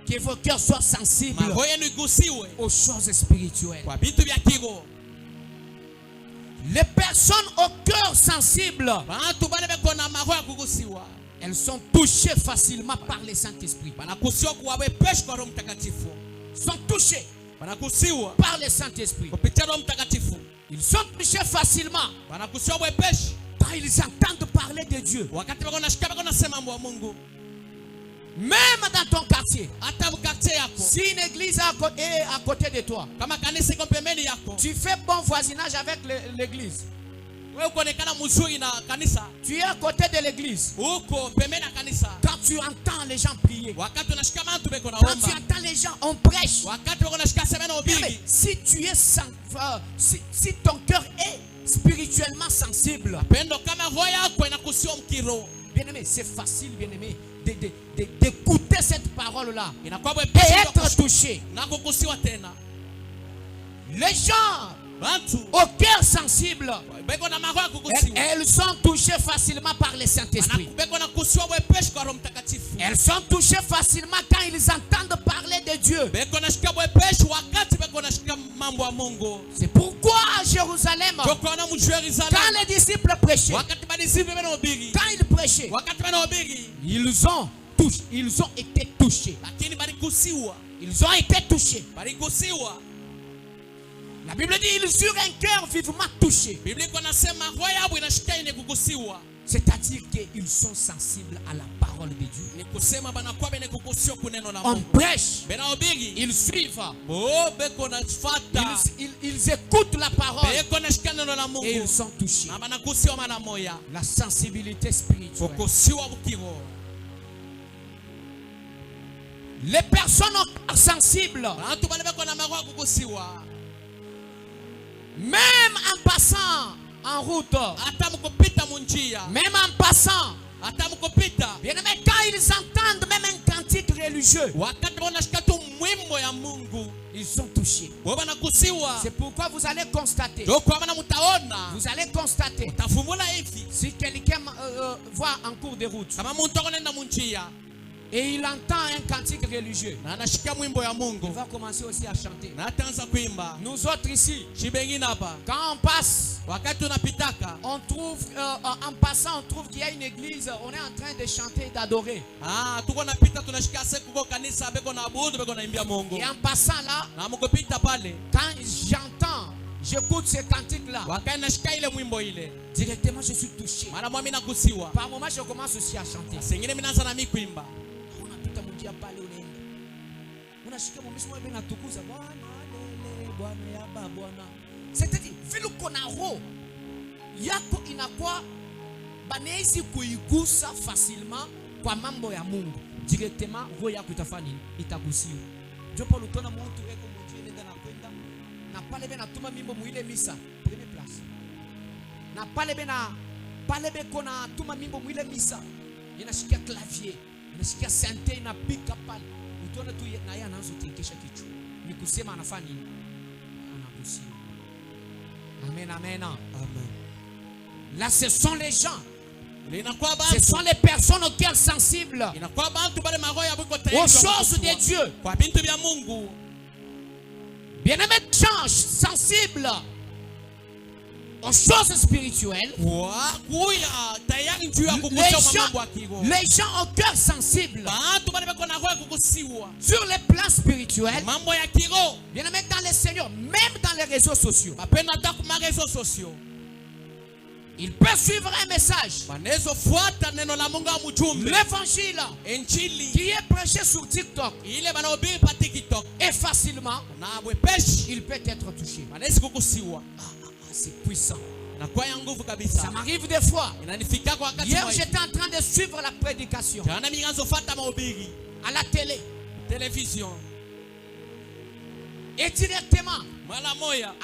Que vos cœurs soient sensibles aux choses spirituelles. Les personnes au cœur sensible, elles sont touchées facilement par le Saint-Esprit. Sont touchées par le Saint-Esprit. Ils sont touchés facilement quand ils entendent parler de Dieu. Même dans ton quartier, si une église est à côté de toi, tu fais bon voisinage avec l'église. Tu es à côté de l'église. Quand tu entends les gens prier, quand tu entends les gens, on prêche. Mais si tu es si ton cœur est spirituellement sensible, bien-aimé, c'est facile, bien-aimé, d'écouter cette parole-là et être touché. Les gens au cœur sensible, elles sont touchées facilement par le Saint-Esprit. Elles sont touchées facilement quand ils entendent parler de Dieu. C'est pourquoi à Jérusalem, quand les disciples prêchaient, quand ils prêchaient, ils ont été touchés. Ils ont été touchés. La Bible dit ils eurent un cœur vivement touché. C'est-à-dire qu'ils sont sensibles à la parole de Dieu. On prêche, ils suivent, ils écoutent la parole et ils sont touchés. La sensibilité spirituelle. Les personnes sensibles, même en passant en route, même en passant, bien aimé, quand ils entendent même un cantique religieux, ils sont touchés. C'est pourquoi vous allez constater, si quelqu'un voit en cours de route et il entend un cantique religieux, il va commencer aussi à chanter. Nous autres ici, quand on passe, on trouve, en passant, on trouve qu'il y a une église, on est en train de chanter et d'adorer. Et en passant là, quand j'entends, j'écoute ce cantique-là, directement je suis touché. Par moment, je commence aussi à chanter. C'est-à-dire, vile kuna roho yako inakuwa banezi kuigusa facilement kwa mambo ya Mungu. Directement roho yako itafanya itagusiwa. Ndio Paulo tona mtu eko mjini nenda na kwenda na pale bena tuma mimbo muile misa première place. Na pale bena kona tuma mimbo muile misa. Inashikia clavier, inashikia synthé, inapika pale. Utaona tu na yeye anaanza kutikisha kichwa. Ni kusema anafanya nini? Anagusiwa. Amen, amen. Amen. Là, ce sont les gens. Ce sont les personnes au cœur sensibles aux choses de Dieu. Bien-aimés, gens sensibles aux choses spirituelles. Les gens au cœur sensible sur les plans spirituels. Bien-aimés dans le Seigneur, même dans les réseaux sociaux. Il peut suivre un message, l'évangile qui est prêché sur TikTok, et facilement il peut être touché. C'est puissant. Ça m'arrive des fois. Hier j'étais en train de suivre la prédication à la télévision. Et directement,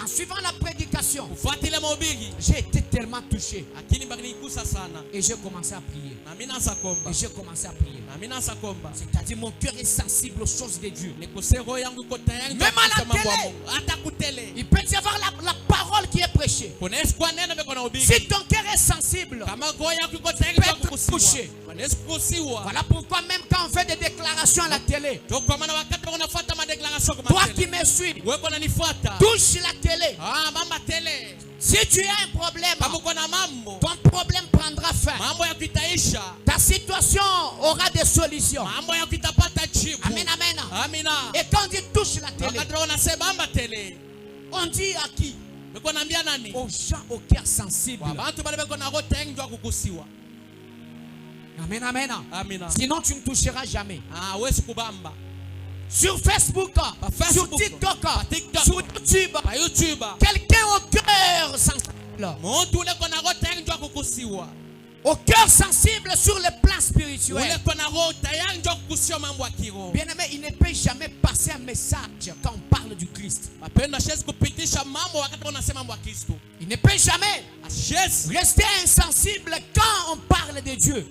en suivant la prédication, j'ai été tellement touché. Et j'ai commencé à prier. C'est-à-dire mon cœur est sensible aux choses de Dieu. Même à la télé, il peut y avoir la parole qui est prêchée. Si ton cœur est sensible, il peut être touché. Voilà pourquoi même quand on fait des déclaration à la télé. Toi Toi qui me suis, touche la télé. Si tu as un problème, ton problème prendra fin. Ta situation aura des solutions. Amen, amen. Et quand on dit touche la télé, on dit à qui? Aux gens au cœur sensible. Amen, amen. Sinon tu ne toucheras jamais. Sur Facebook, sur TikTok, sur YouTube, quelqu'un au cœur sensible. Au cœur sensible sur le plan spirituel. Bien aimé, il ne peut jamais passer un message quand on parle du Christ. Il ne peut jamais rester insensible quand on parle de Dieu.